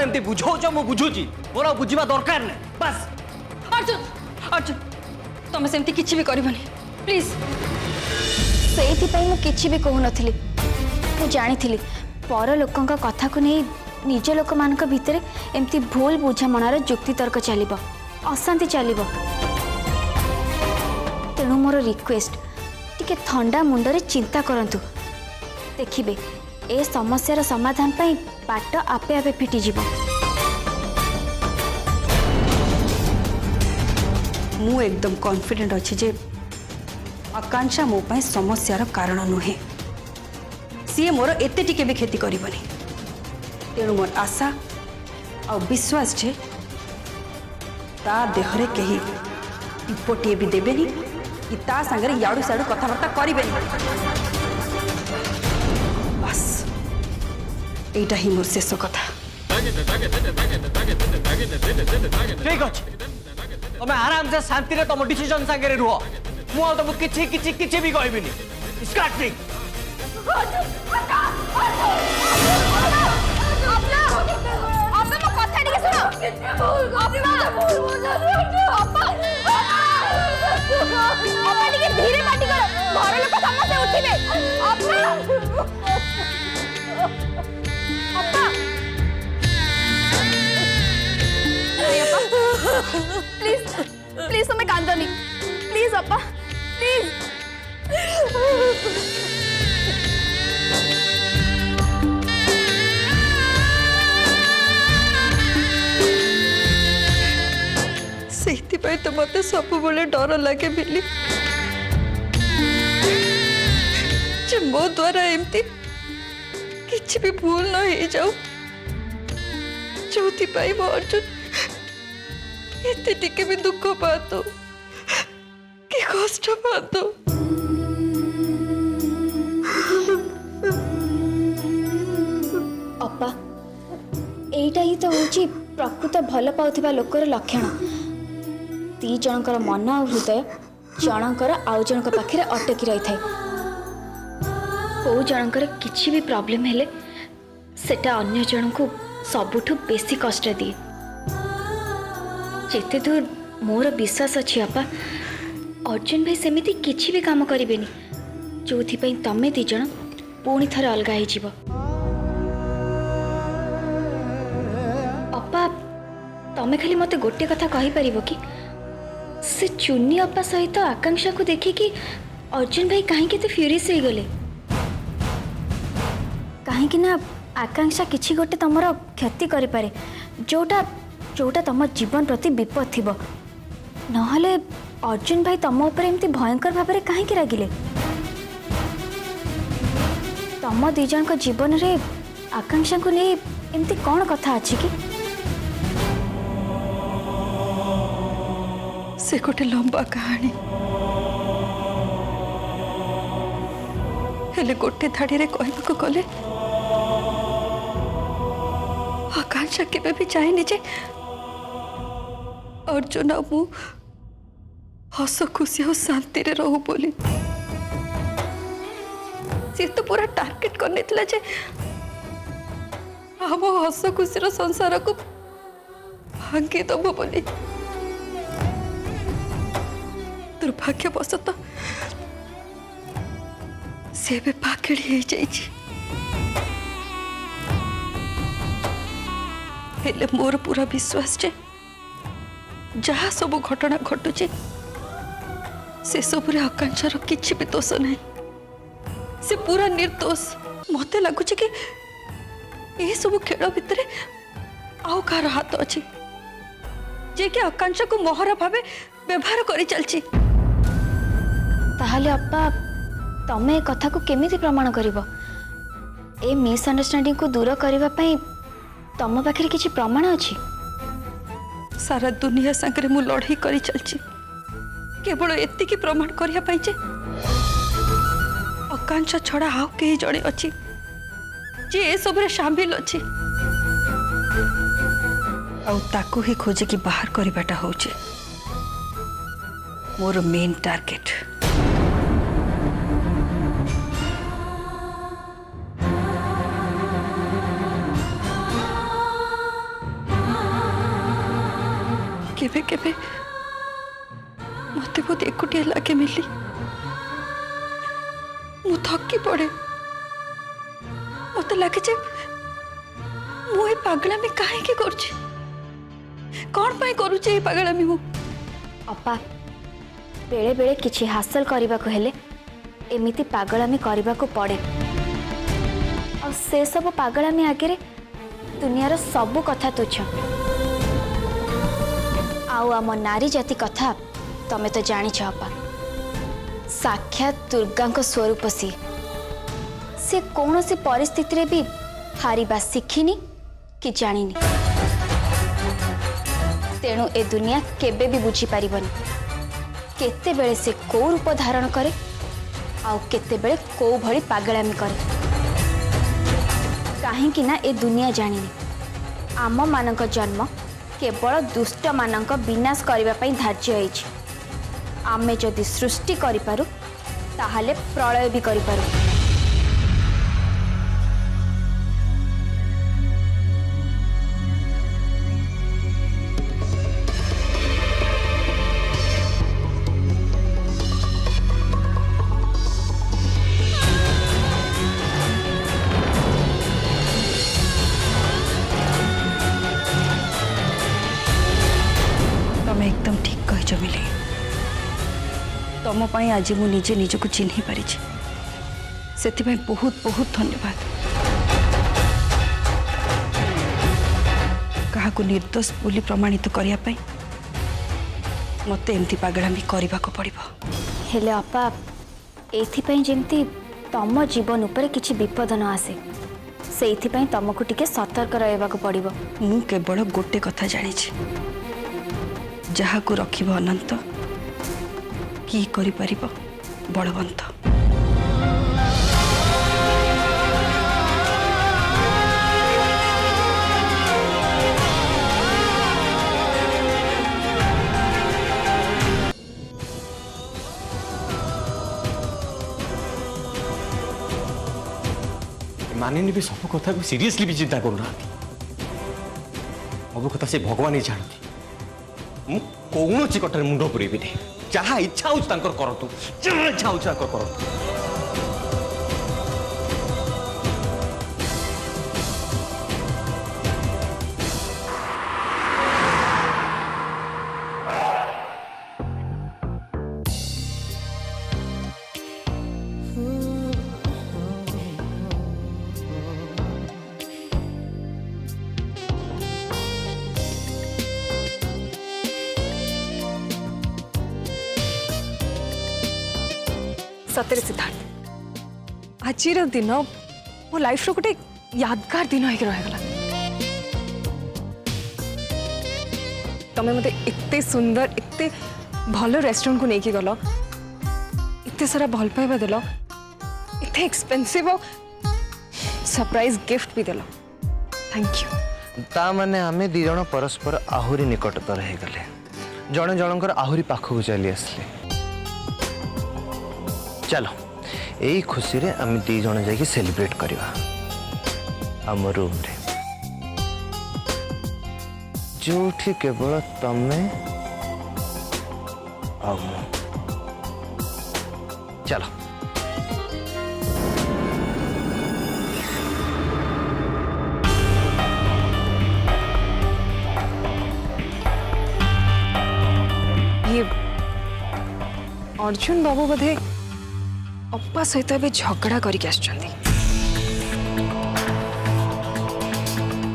एमती बुझाऊच मु बुझुची मोर बुझा दरकार नहीं बस। अर्जुन अर्जुन तुम सेमती किछि भी करबनी प्लीज। सेइथिपाई मु किछि भी कहू नथिली। मु जानिथिली पर लोकंक कथा को नहीं निज लोक मानक भितरे एमती भूल बुझामणार जुक्ति तर्क चलिबो अशांति चलिबो। तेणु मोर रिक्वेस्ट टिके ठंडा मुंडरे चिंता करंतु देखिबे ए समस्यार समाधान पाई बाट आपे आपे फिटी जीवो। मु एकदम कॉन्फिडेंट अच्छी जे आकांक्षा मो पाई समस्यार कारण नुहे सी मोर एते टिके भी खेती करबनी। तेणु मोर आशा आ विश्वास जे ता देहरे कहीं टिपोटे भी देबेनी कि ता संगे याडू साडू कथबार्ता करें बस एटा ही मोर शेष कथा। ठीक अच्छे तुम आराम से शांति रे तुम डिसीजन सागे रुह मु तुमको किछि किछि किछि भी कहबिनी स्टार्टिंग। धीरे पाटी करो घर लोक समस्या उठिबे। प्लीज प्लीज तुम्हें कांदनी प्लीज अपा प्लीज। से तो मत सब बड़े डर लगे मिली मो द्वारा एमती किसी भी भूल न हो जाऊ जो मो अर्जुन एते टिके भी दुख पातो कि कष्ट पातो। अपा एटा ही तो होची प्रकृत भल पाउथिबा लोकर लक्षण। दी जनकर मन और हृदय जनकर आउ जनक पाखे अटकी रही थाए। को जनकर किछि भी प्रॉब्लम हेले सेटा अन्य जन को सबुठु बेसी कष्ट दिए। जेते दूर मोर विश्वास अच्छी अपा अर्जुन भाई सेमिति किछि भी काम करेनि जो तमें दी जन पुणी थरे अलग हो। अपा तमें खाली मते गोटे कथा कहि परिबो कि से चुन्नी अपा सहित आकांक्षा को देखी कि अर्जुन भाई कहीं के फ्यूरियस हो गले कहीं ना आकांक्षा किछि गोटे तमर क्षति करि पारे जोटा जोटा तम जीवन प्रति विपद थिबो। नहले अर्जुन भाई तम ऊपर एमती भयंकर भाव में कहीं रागिले। तम दी जन को जीवन रे आकांक्षा को नहीं एमती कौन कथा अच्छी कि से गोटे लंबा कहानी हेले गोटे धाड़ी रे कहबाको गले आकांक्षा केबे भी चाहेनी जे अर्जुन आ मु हस खुशी और शांति रे रहू बोली। से तो पूरा टार्गेट करने थिला जे हम हस खुशी रो संसार को भांगी दबो बोली। दुर्भाग्यवशत से भी पाकड़ी हो जाइए। हेले मोर पूरा विश्वास जे जहाँ सब घटना घटुचे से सब आकांक्षार किसी भी दोष नहीं से पूरा निर्दोष। मत लगुच कि ये सब खेल भितर आउ कार हाथ अच्छी जे कि आकांक्षा को मोहरा भावे व्यवहार करी चलची। ताहले अपा तमे कथा को केमिति प्रमाण करिवो? ए मिसअंडरस्टैंडिंग को दूर करबा पई तम पाखरे किछि प्रमाण अछि? सारा दुनिया संगे मु लड़ाई करी चलची केवल एतिकी प्रमाण करिया पई जे आकांक्षा छड़ा आउ केही जणे अछि जे ए सबरे शामिल अछि आउ ताकू ही खोजे कि बाहर करबाटा होचे मोर मेन टार्गेट। केवे केवे मत बहुत एकुटिया लगे मिली मु थकी पड़े मत लगे जे मु पागलामी कहीं कौन पाई करुचे पागलामी मु अपा बेले बेले किछि हासिल करने को हेले एमिति पागलामी करने को पड़े और से सब पागलामी आगे दुनियार सब कथा तुच्छ आउ आम नारी जाति कथा तमे तो जानिछ अपा साक्षात दुर्गा स्वरूप सी कौन सी परिस्थिति रे भी हारिबा शिखिनी कि जानिनी तेणु ए दुनिया केबे भी बुझी पारिबनी केते बेले से को रूप धारण करे आउ केते बेले को भली पागलामी करे काहेकि ना ए दुनिया जानिनी आम मानक जन्म केवल दुष्ट मानक विनाश करने पई धार्य होइछि आमे जदि सृष्टि करि पारु ताहाले प्रलय भी करि पारु तमें एकदम ठीक कह मिले तुम पाई आज मु निजे निजक चिन्ह पारि से बहुत बहुत धन्यवाद क्या निर्दोष बोली प्रमाणित करने मत एमती पागलामी करने को पड़ो हेले अपा एथिपई जेमती तम जीवन उपरे किछि विपद न आसे सेइथिपई तमको टिके सतर्क रहबा को पड़िबो मु केवल गोटे कथा जानी जहाँ को रखिब अनंत कि करि परिबो बलवंत मानिनी भी सब कथा को सीरियसली भी चिंता करूना सब कथा से भगवान ही जानती मु कौन कटार मुंड पुरेबी नहीं जहाँ इच्छा हो करतु जहाँ इच्छा हो करतु सतरे सिद्धार्थ आज दिन मो लाइफ रो गोटे यादगार दिन होके रहगला तमे मते इत्ते सुंदर इत्ते भलो रेस्टोरेंट को लेके गलो इत्ते सारा भल पाइबा देलो इत्ते एक्सपेंसिव सरप्राइज गिफ्ट भी देलो थैंक यू ता माने आमे दी जण परस्पर आहुरी निकटतर हे गले जणे जणकर आहुरी पाखु चली आसले चलो यही खुशी रे आम दी जन जाके सेलिब्रेट करवा आम रूम रे जो केवल तमे चलो ये अर्जुन बाबू बोधे अप्पा सहित ए झगड़ा करके आछंती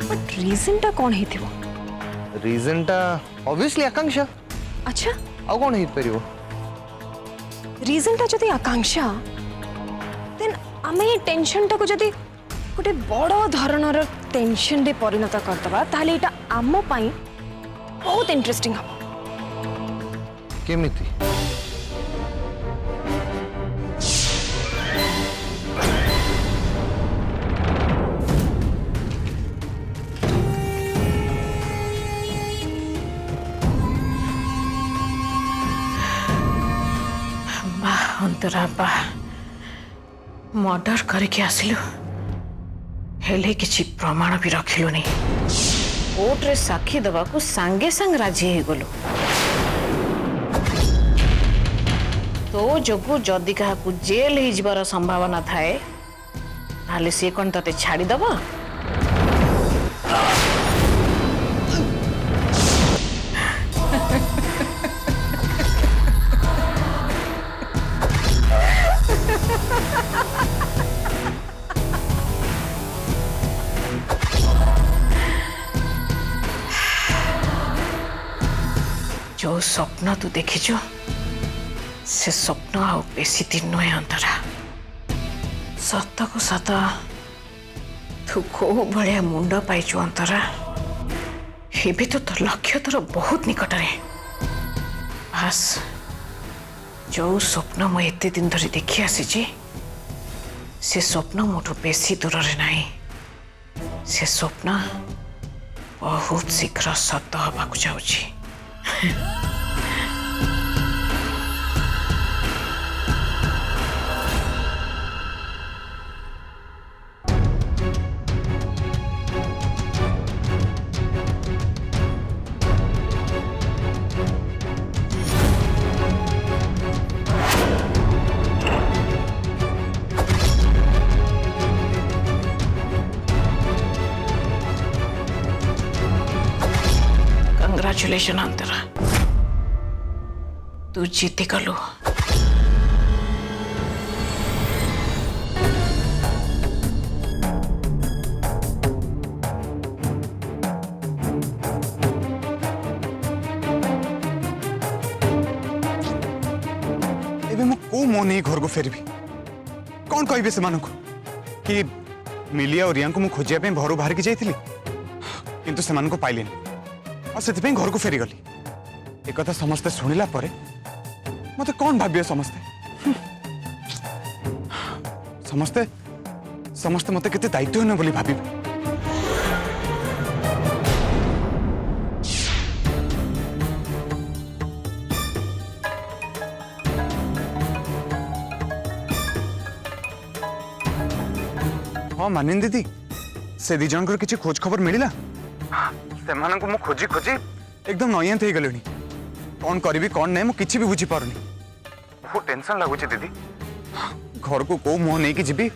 बट रीजन टा कौन हेतिबो रीजन टा ऑब्वियसली आकांक्षा अच्छा आ कौन हेत परिबो रीजन टा जदी आकांक्षा देन आमे टेंशन टा को जदी गोटे बड़ धरणर टेंशन रे परिणत करदबा ताले एटा आमो पई बहुत इंटरेस्टिंग हो केमिति अंतरा बा मर्डर करके आसिलु हेले किछि प्रमाण भी रखिलु नहीं कोर्ट रे साक्षी दवा को सांगे सांग राजी हो गलु तो जोगु जदि क्या जेल हो जबार संभावना थाए ताले सी कौन ते छाड़ीदब जो स्वप्न तू देखीचु से स्वप्न आ बेसी दिन नुहे अंतरा सत को सत तू को भाया मुंड पाइचु अंतरा ये भी तो लक्ष्य तोर बहुत निकट रे बस जो स्वप्न मु एते दिन धरी देखी आसी से स्वप्न मोठू बेसी दूर रे नहीं से स्वप्न बहुत शीघ्र सत हवा जाऊँगी कंग्रेचुलेशन अंतरा तू जीती गलु को मो नहीं घर को फेरबी कौन कहे से कि मिली और रिया को मुझे खोजिया घर बाहर की जाइली किंतु से पाइली और से घर को फेरी गली एक समस्ते शुणिला मत कौन भाव समस्ते समस्ते समस्ते मत के दायित्वहीन बोली भाव हाँ मानिन दीदी से दी जन किसी खोज खबर मिला से मु खोजी खोजी एकदम नयंत हो गले कौन करी कौन नहीं मुझे भी बुझी पारनी बहुत टेंशन लगुच दीदी घर को कौ मुह नहीं जी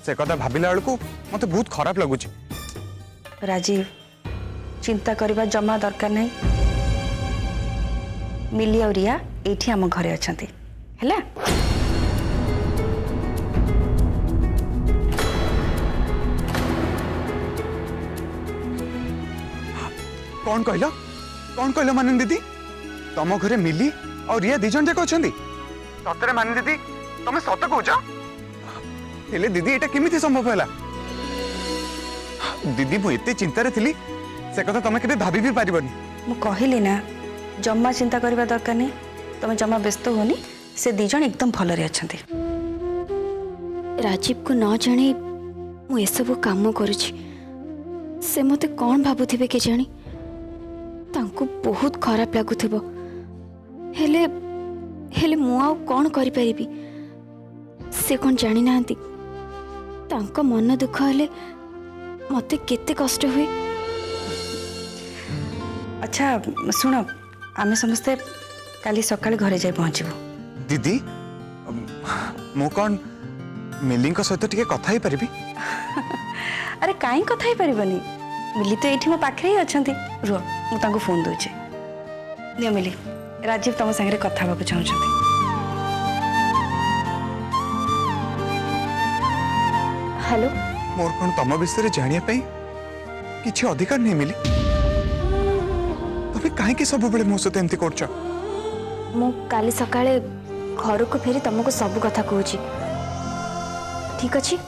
से कथा भाविला बेलू मत बहुत खराब लगुच राजीव चिंता करबा जमा दरकार नहीं मिली और रिया एठी आम घरे अछंती हैला कौन कहल मानिन दीदी तुम घरे मिली और रिया दी जन जाक अच्छा सतरे मानिन दीदी तुम सत कौच हेले दीदी एटा केमिति संभव है दीदी मु एते चिंतारे थिली से कथा तुम केबे भाभी भी पारिबनी मु कहली ना जम्मा चिंता करबा दरकार नहीं तुम जम्मा व्यस्त होनी से दी जन एकदम भलरे अछंती राजीव को न जाने मु एसबु काम करुछि से मते कौन भाबुथिबे के जानी तांको बहुत खराब लगुथिबो हेले हेले मु आ कौन करि परिबी से कौन जानी नांती तांको मन दुख हेले मते केते कष्ट हुए अच्छा सुन आमे समस्ते काली सकाळे घरे जाई पहुंचबो दीदी मु कौन मिली सहित टिके कथा ही परिबी अरे काई कथा ही परिबनी मिली तो एठी मो पाखरे ही अछंती रुह मु तांको फोन दोचे नियो मिली राजीव तम संगे कथा बाबू चाहछंती हेलो मोर कौन तुम विषय जानिया पई किछि अधिकार नहीं मिली तबे काहे कि सब बेले मो सहित एमती करछ मु काली सकाळे घर को फेरी तुमको सब कथा कहूची ठीक अछि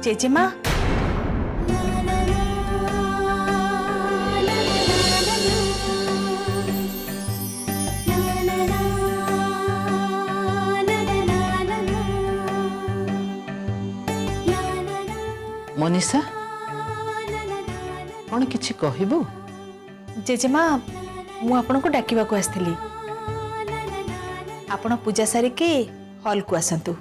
जेजेमा मनीषा कौन किछि कहबो? जेजेमा मु आपन को डाकिबा को आस्थिली आपण पूजा सारी के हॉल को आसंतु।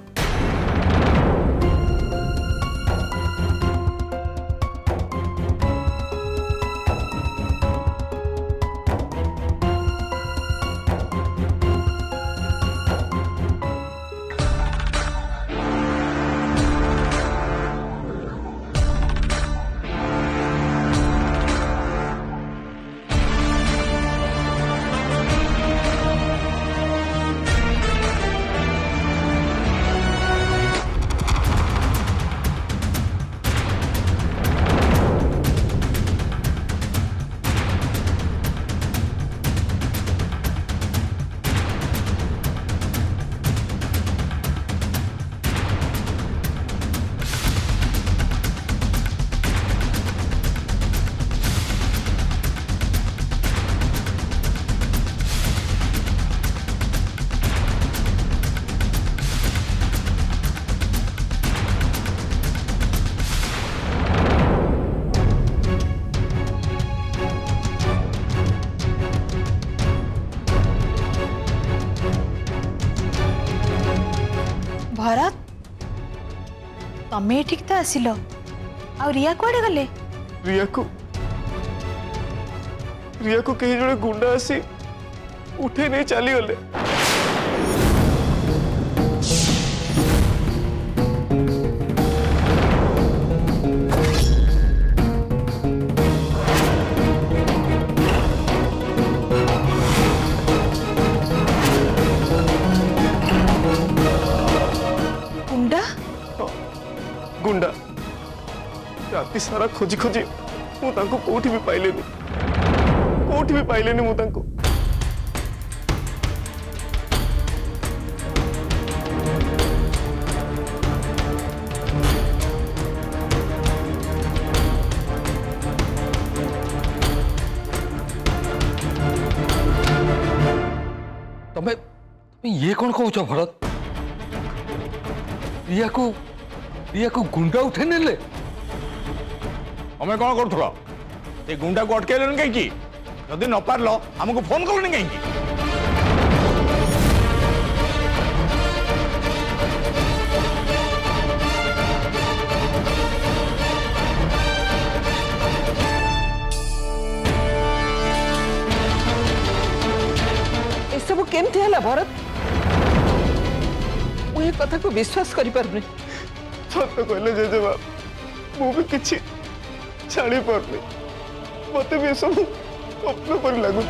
भरत तमे ठीक तो आसिल आ रिया कुआडे गले? रिया को कहीं जड़े गुंडा आसी उठे नहीं चली गले। गुंडा राति सारा खोजी खोजी मु तांको कोठी भी पाइलेनी मु तांको। तमे ये कौन कहूच भरत? रिया को गुंडा उठे नेले? तमें कौन करूल ये गुंडा को अटकैलन कहीं जदि न पार आमको फोन कलनि कहीं? सब केमती है भरत? मुझे कथा को विश्वास करि पारबे। सत कहले जेजेबा मु भी किछि छाड़ी पारनी मत भी सब स्वप्न पर लागू।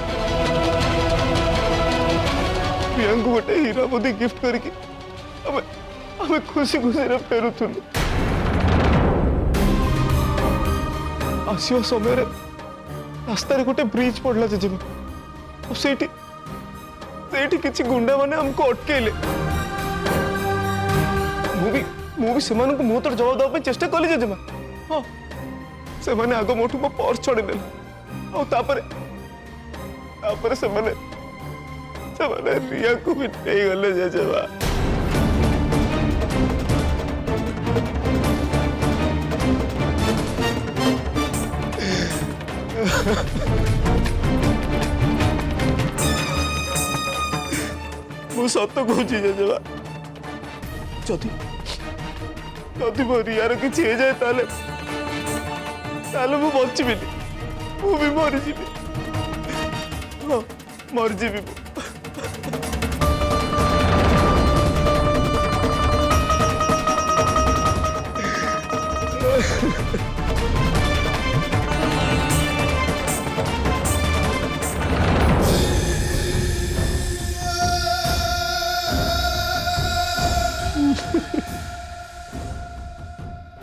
प्रियांका गोटे हीरा मोदी गिफ्ट करके हमें खुशी खुशी फेरुथुलु। आसिया समय रास्तार गोटे ब्रिज पड़ला जेजेबा सेठी किछि गुंडा माने हमको अटकेले। मु भी सेमान को मुंह तो जवाब देवा चेष्टा कली जेजेमा। हाँ से माने आगो मोठू मो पर्स छड़ी देले और तापरे से रिया को भी नहीं गले जेजेमा। मु सत कहूँ जेजेबा जदि मो रियार किसी हो जाए ताले मु बचबिनी मु भी मरीजी। हाँ मरीजी।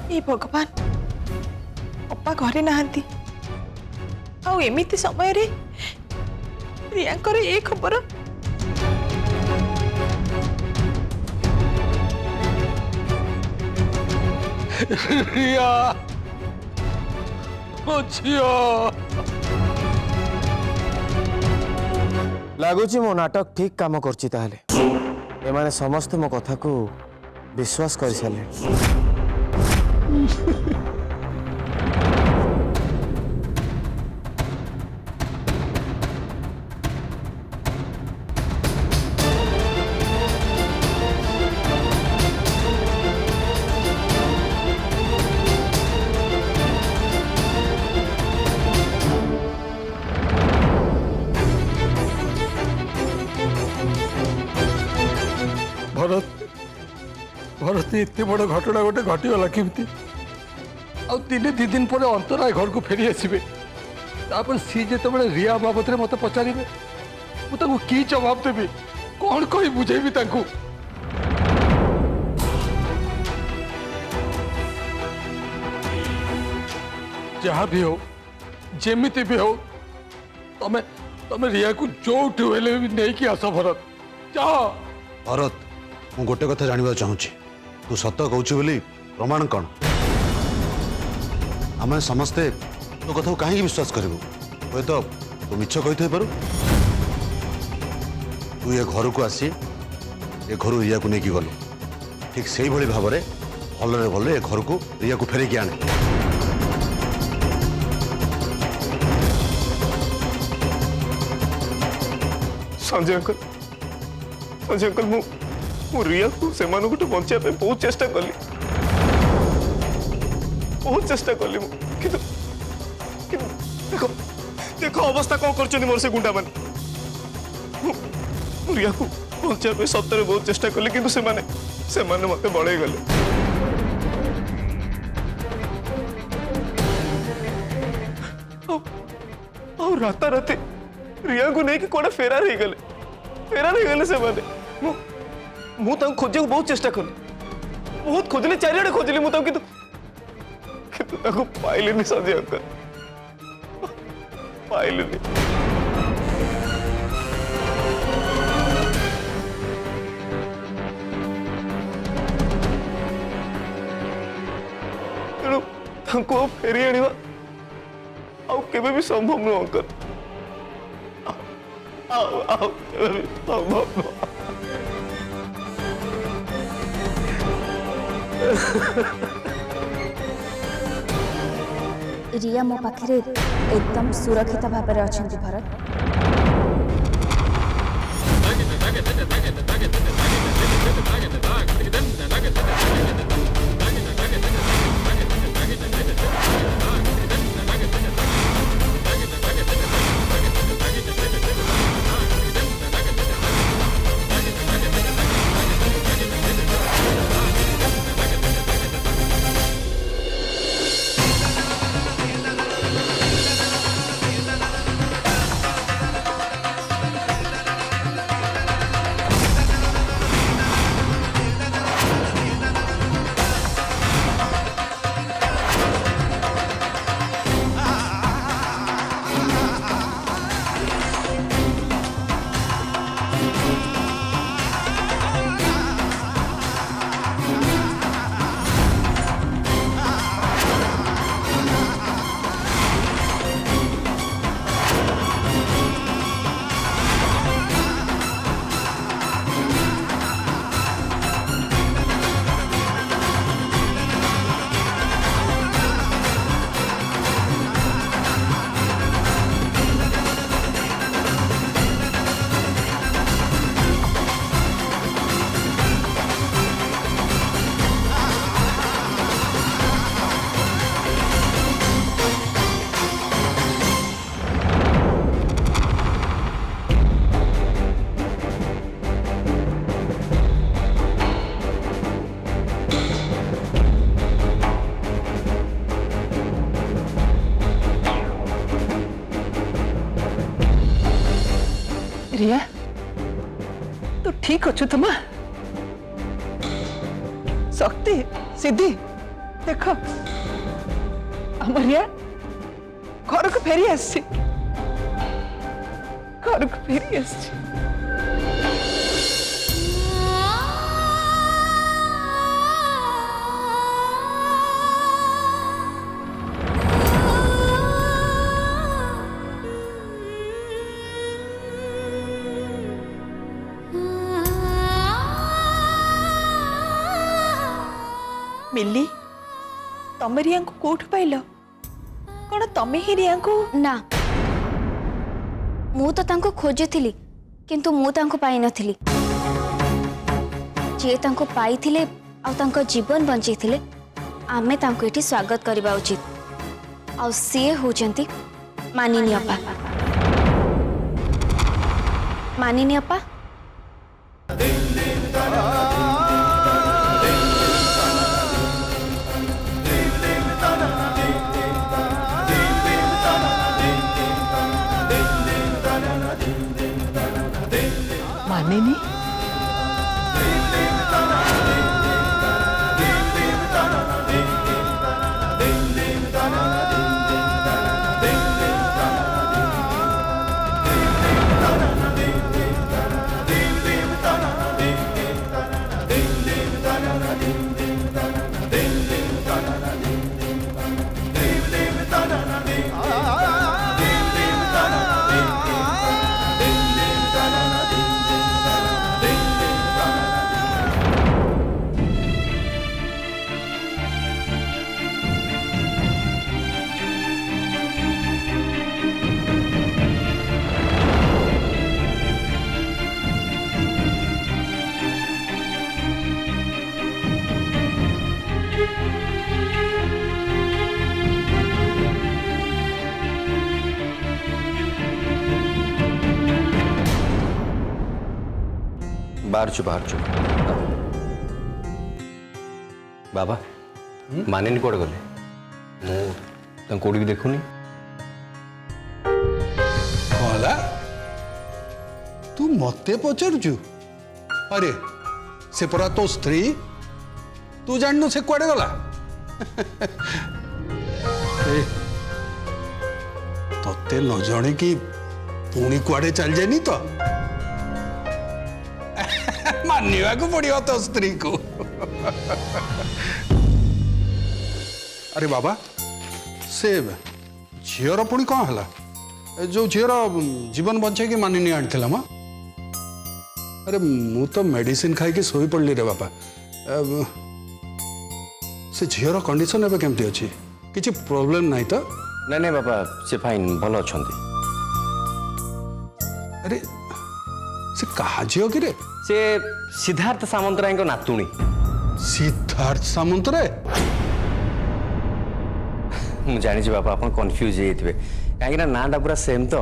ए भगवान अपा घरे नहांती आउ एमिति समय रे प्रियांकर ए खबर। रिया ମୋ ଝିଅ ଲାଗୁଛି ମୋ ନାଟକ ଠିକ୍ କାମ କରୁଛି ତାହେଲେ ଏମାନେ ସମସ୍ତେ ମୋ କଥାକୁ ବିଶ୍ୱାସ କରିସାରିଲେଣି। भरत भरत एत बड़ घटना गोटे घटीगला केमती दिने दी दिन पर अंतराय घर को फेरी आसबे सी जो रिया बाबद मत पचारे मुझे कि जवाब देवी कौन कही बुझेबी जहाँ भी हो जेमिति भी हो तमें तमें रिया को जो भी नहीं कि आस भरत जा भरत मु गोटे कथा जानवा चाहूँगी तू सत कहूँ बोली प्रमाण कौन आम समस्ते तो कथा कहीं विश्वास करूँ हे तो तू मिछ कही पारू तू ये घर को आसी ए घर रिया को लेकिन गलु ठीक से भाई भाव में भलरे भल ए घर को रिया को फेरिक आने संजय अंकल मु रिया को से बचा बहुत चेष्टा कली किंतु देखो देखो अवस्था कौन कर मोर से गुंडा मान रिया को बचा सप्ताह बहुत चेष्टा कली किंतु से मत बड़े गले राताराति रिया को नहीं कि कौन फेरार हो गले से माने मु खोजे बहुत चेष्टा कली बहुत खोजली चारिड़े खोजली मुझे किंतु पाइलिनी संजय अंकल पाइलिनी तेणु फेरी आने केबे भी संभव नुह अंकल संभव नुह रिया मो पाखे एकदम सुरक्षित भाव में अच्छा भरत रिया तू ठीक अच्छु तुम शक्ति सिद्धि देख आम रिया घर को फेरी आसी घर को फेरी आसी मिली तमे रिया को कोठ पाइल कौन तमे ही रिया को ना मु तो तांको खोजुथिली किंतु मु तांको पाई नथिली जे तांको पाइथिले आ तांको जीवन बंचैथिले आमे तांको एठी स्वागत करबा उचित आ से होचंती मानिनी अपा मानिनी अपा मानिनी बाहर चु बाबा मानिनी कोड़े गले मु कोड़ी भी देखुनी कहला तू मते पचारुचु अरे से परा तो स्त्री तू जाननु से कुआडे गला तोते न जाने कि पुणी कुआडे चल जानी तो मानिवा को पड़ियो तो स्त्री को अरे बाबा से झीर पुणी कौन है जो झीर जीवन बचे कि मानिनी आनी मा अरे मु तो मेडिसिन खाई कि सोई पड़ली रे बापा से झीर कंडीशन एबे केमती अछि किछि प्रॉब्लम नहीं तो नहीं नहीं बाबा से फाइन भल अछंती अरे से कहा झील कि रे से सिद्धार्थ सामंतराय को नातुणी सिद्धार्थ सामंतराय मुझे जानी बापा आप कन्फ्यूज होते कहीं नाटा पूरा सेम तो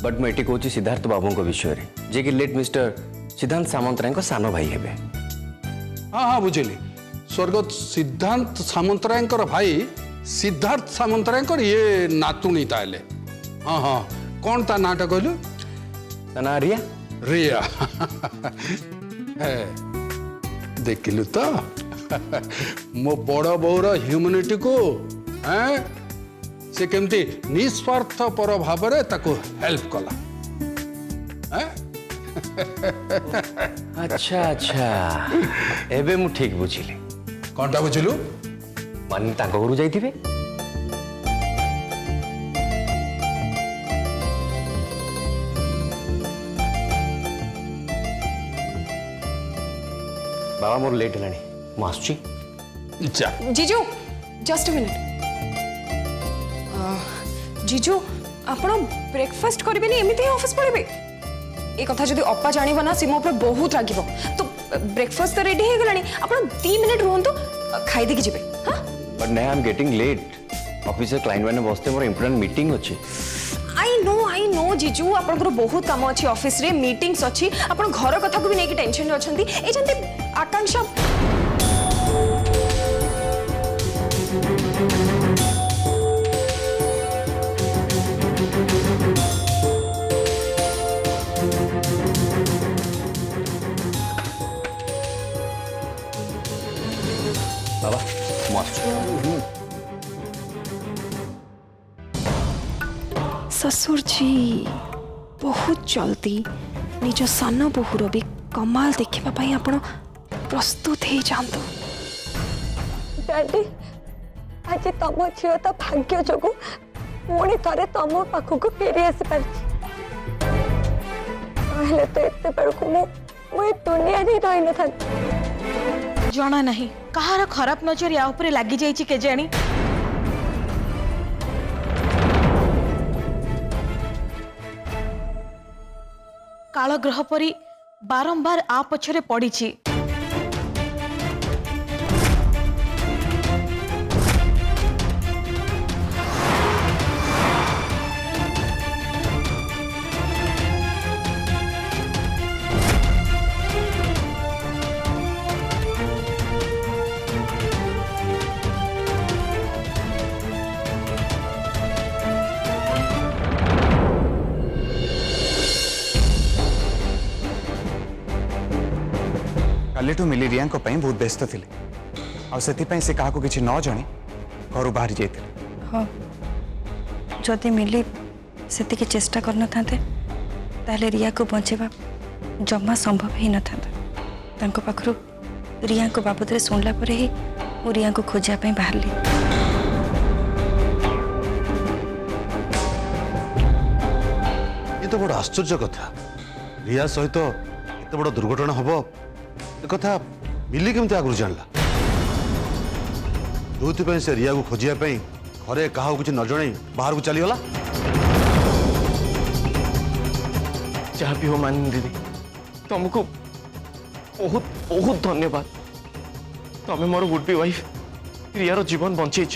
बट मुझे कहूँ सिद्धार्थ बाबू विषय में जे कि लेट मिस्टर सिद्धांत सामंतराय सान भाई हे हाँ हाँ बुझिली स्वर्गत सिद्धांत सामंतराय भाई सिद्धार्थ सामंतराय ये नातुणी ताले हाँ हाँ कौन ता नाटा कहलु ना रिया रिया देखिलु तो मो बड़ बौर ह्यूमनिटी को से केमती निस्वार्थ पर भाव ताको हेल्प कला अच्छा अच्छा एबे मु ठीक बुझिली कौनटा बुझिलु मान ताको घरु जाइथिबे बाबा मोर लेट है मुझी जीजू जस्ट अ मिनिट जीजू आपण ब्रेकफास्ट करेंगे एमती ऑफिस पड़े ये कथा जब अपा जान ना सी मो बहुत रागिब तो ब्रेकफास्ट तो रेडी हो गलानी आपण 2 मिनिट रुहंतु खाई देके जिबे हां बट नहीं I am getting late office से क्लाइंट मैंने बसते मोर इंपोर्टेंट मीटिंग अच्छी आई नो जीजू आपनकर बहुत काम अच्छी ऑफिस रे मीटिंग्स अच्छी आपण घर कथा को भी नहीं टेंशन रे अछंती ए जंती आकांक्षा बाबा मस्त ससुर जी बहुत जल्दी निज सान बहुर भी कमाल देखा आपण प्रस्तुत हो जातु डैडी आज तुम झील तो भाग्य जो पुणी थे तुम पाखक फेरी आसी पार्टी तो एत बेलू मुझे दुनिया नहीं रही न था जना नहीं कहार खराब नजर या ऊपर लगी जाइए केजाणी। काल ग्रह परी बारंबार आ पछरे पड़ी। कालीठू मिली रिया बहुत व्यस्त थे से क्या किसी न जन घर बाहर जाते। हाँ जदि मिली से चेष्टा करना ताले रिया को बचेबा जमा संभव ही न था। पाखु रिया को बाबद में शुणला ही मु रिया को खोजापी बाहरली। ये तो बड़ आश्चर्य कथा रिया सहित एत बड़ दुर्घटना हम कथा मिली केमती आगु जानला जो से रिया को खोजापी घरे क्या किसी न जन बाहर को चलीगला। जहाँ भी हो मानिनी दीदी तुमको बहुत बहुत धन्यवाद। तुम्हें मोर वुड बी वाइफ रियार जीवन बंचेच।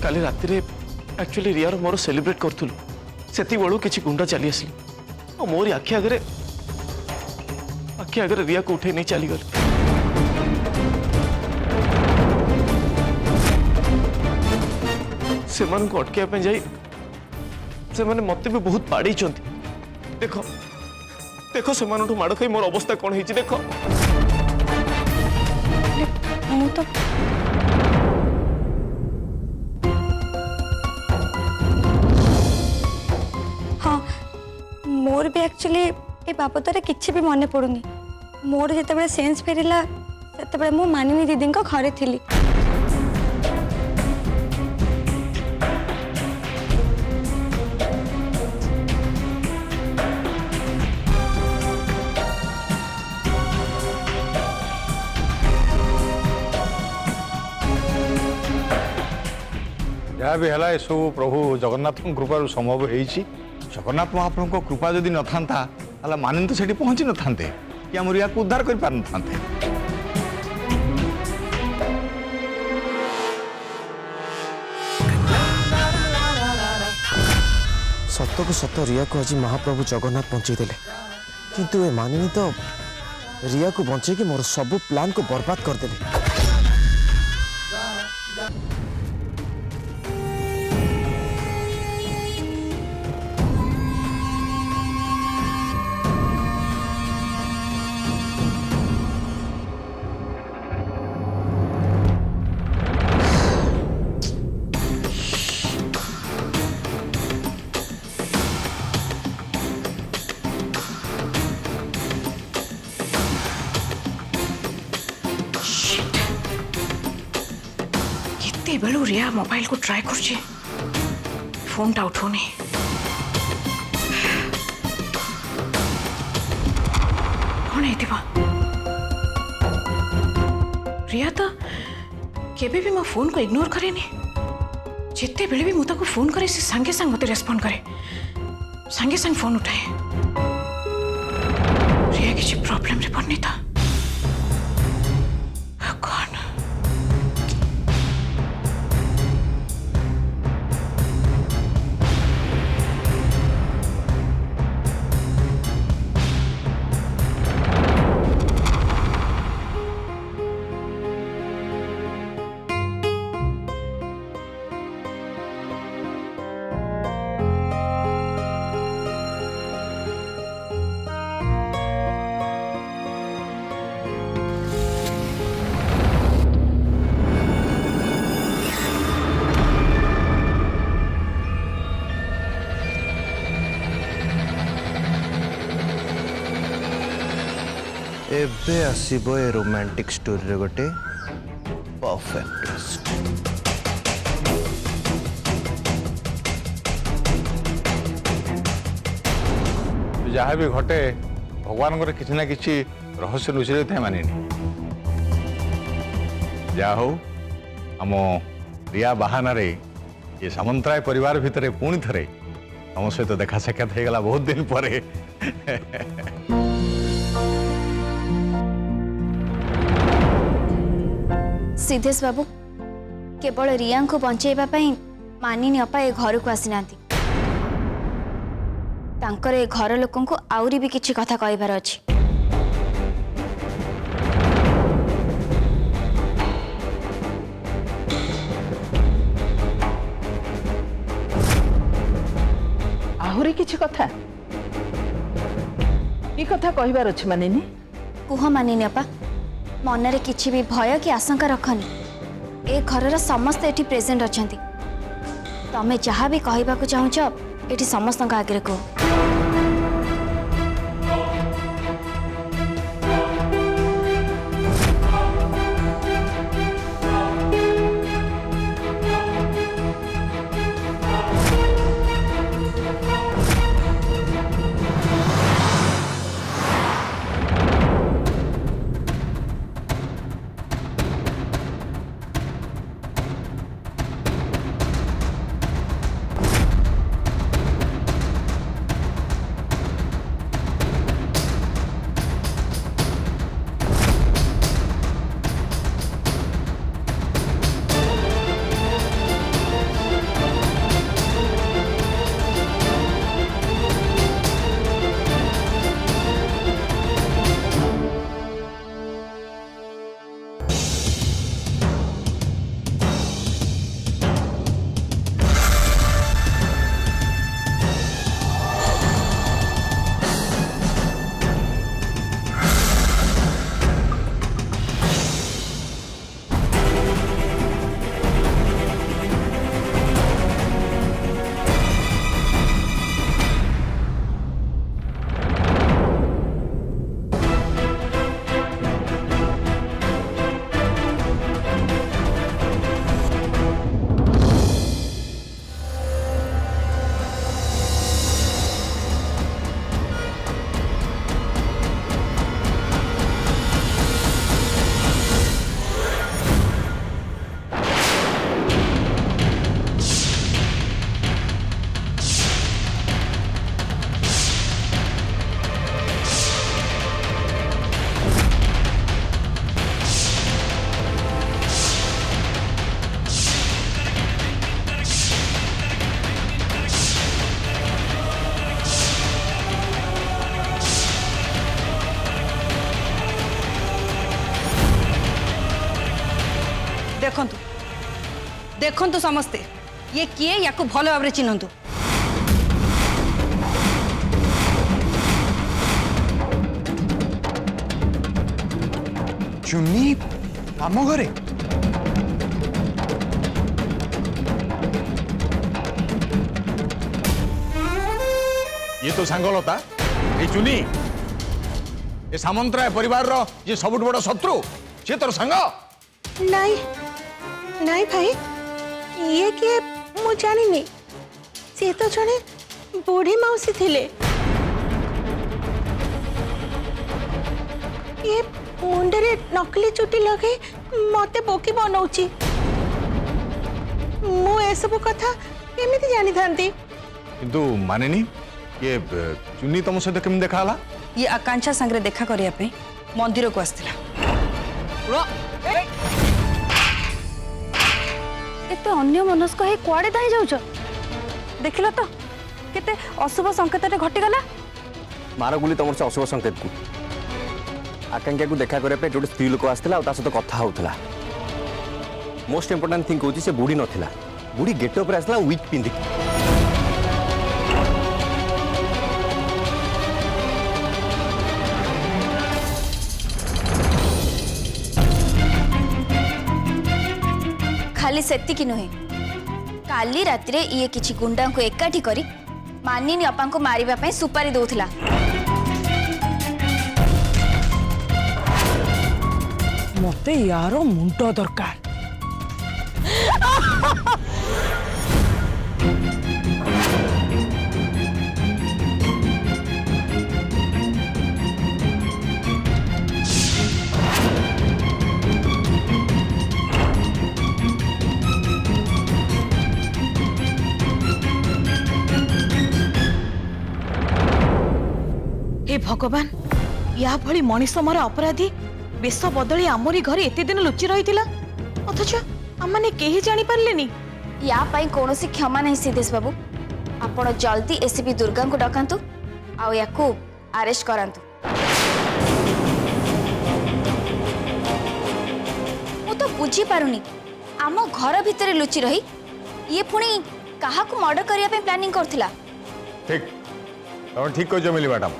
काली राति एक्चुअली रियार मोर सेलिब्रेट करूँ से बेलू किसी गुंडा चली आसली और मोरी आखि आगे रिया को उठे नहीं चलीगले। से अटक जाई से मत भी बहुत बाड़ी। देखो देखो से माड़ खाई मोर अवस्था कौन है देख। तो हाँ मोर भी एक्चुअली ए बाबद किसी भी मन पड़ुनी। मोर जिते सेन्स फेरला से मु मानिनी दीदी घरे थी। जहाँ भी है सब प्रभु जगन्नाथ कृपा संभव हो। जगन्नाथ महाप्रभु को कृपा जदि न था मानिन तो सेठी पहुंची न था कि आम रिया को उद्धार कर पार न था। सत को सत रिया को आज महाप्रभु जगन्नाथ बंचेदेले किंतु ए मानिनी तो रिया को बंचे कि मोर सब प्लान को बर्बाद करदेले। बेलू रिया मोबाइल को ट्राई कर फोन टा उठौनी। कौन है रिया तो केबे भी मो फोन को इग्नोर करेनी। जिते बेले भी मुझे फोन करे से संगे संग मत रेस्पॉन्ड करे संगे संग फोन उठाए। रिया किसी प्रॉब्लम रे पड़नी था। एबे आसीबो ए रोमांटिक स्टोरी रे गोटे परफेक्ट ट्विस्ट। जहाँ भी घटे भगवान किसी ना किसी रहस्य लुचि रही था मानिनी। जा हो आम रिया बाहाना रे ये सामंतराय परिवार भितर पुणी थे तुम सहित देखा साक्षात हो गला बहुत दिन पर। सिद्धेश बाबू केवल रिया को बंचेबा पई मानिनी अपा ए घर को आसी नांती तांकर ए घर लोकन को आउरी भी किछि कथा कहबार अछि। आहुरी किछि कथा की कथा कहबार अछि मानिनी? कुह मानिनी अपा मनरे किछि भी भय कि आशंका रखनी ए घरर समस्त एठी प्रेजेंट अछंती तमे जहाँ भी कहबाकू चाहुछ एठी समस्त आगे कह। देखंतु देखंतु समस्ते ये किए या को भल भाव चिन्हतु। चुन्नी आम घरे ये तो सांगलता ये चुनी ये सामंतराय परिवार रो ये सबुठ बड़ शत्रु से तोर सांग नहीं नहीं भाई ये किए मु जानिनी से तो जने बूढ़ी मौसी थिले ये मुंडरे नकली चुटी लगे मते बोकी बनाउची मु ए सब कथा केमिति जानि थांती किंतु मानेनी ये चुनी तुम सहित केम देखा हला ये आकांक्षा संगे देखा करिया पे मंदिर को आस्तिला। एते अन्य मनस्क हे कुआडे दाई जाउछ देखिल तो केते अशुभ संकेत घटी गला। मार गुली तुम से अशुभ संकेत को आकांक्षा को देखा करने जो स्त्री लोक आसला सहित कथा होता मोस्ट इंपोर्टाट थिंग हूँ से बुढ़ी नाला बुढ़ी गेटअप आसला विग पिंधिक खाली सेतिकी नुहे काली राति रे ये किछि गुंडा को एकाठी करी मानिनी अपा को मारिबा पई सुपारी दउथला। मते यारो मुंड दरकार भगवान या भली मनीष मरा अपराधी बेश बदली आमरी घरे एते दिन लुचि रही अथच आमने केही जानी पारलेनी। या पाई कौनसी क्षमा नहीं सिद्धेश बाबू आपण जल्दी एसीपी दुर्गा को डकांतु आउ याकू अरेस्ट करांतु। मु तो बुझी पारुनी आम घर भितर लुचि रही ये पुणी कहा को मर्डर करिया पे प्लानिंग करथिला। ठीक तुम ठीक कह मिली मैडम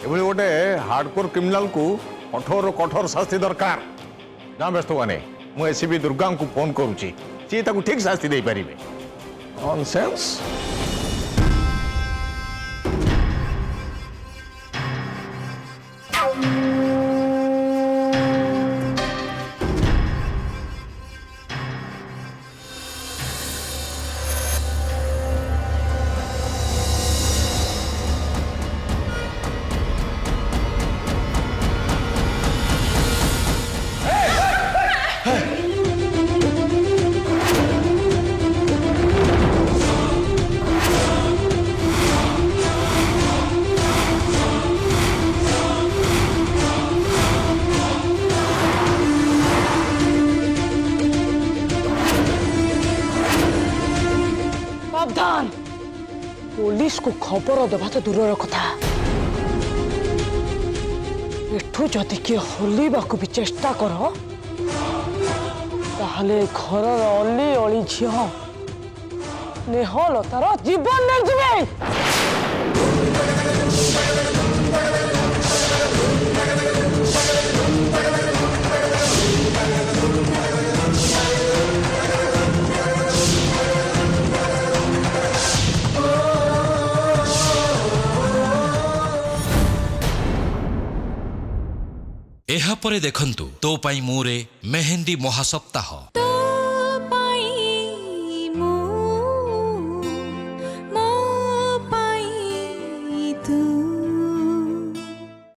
एभली गोटे हार्डकोर क्रिमिनाल को कठोर कठोर शास्ति दरकार ना व्यस्त माने मु एसीपी दुर्गा को फोन करुच्ची सी ठीक शास्ति दे पारे। नॉनसेंस। सावधान पुलिस को खबर देवा तो दूर कथा एठू जदि किए हलिबाकू भी चेष्टा कर ताहले घर अली अली झील स्नेहलतार जीवन नहीं जीवे। एहा परे देखंतु तो पाई मुरे मेहंदी महासप्ताह तो पाई मो पाई तू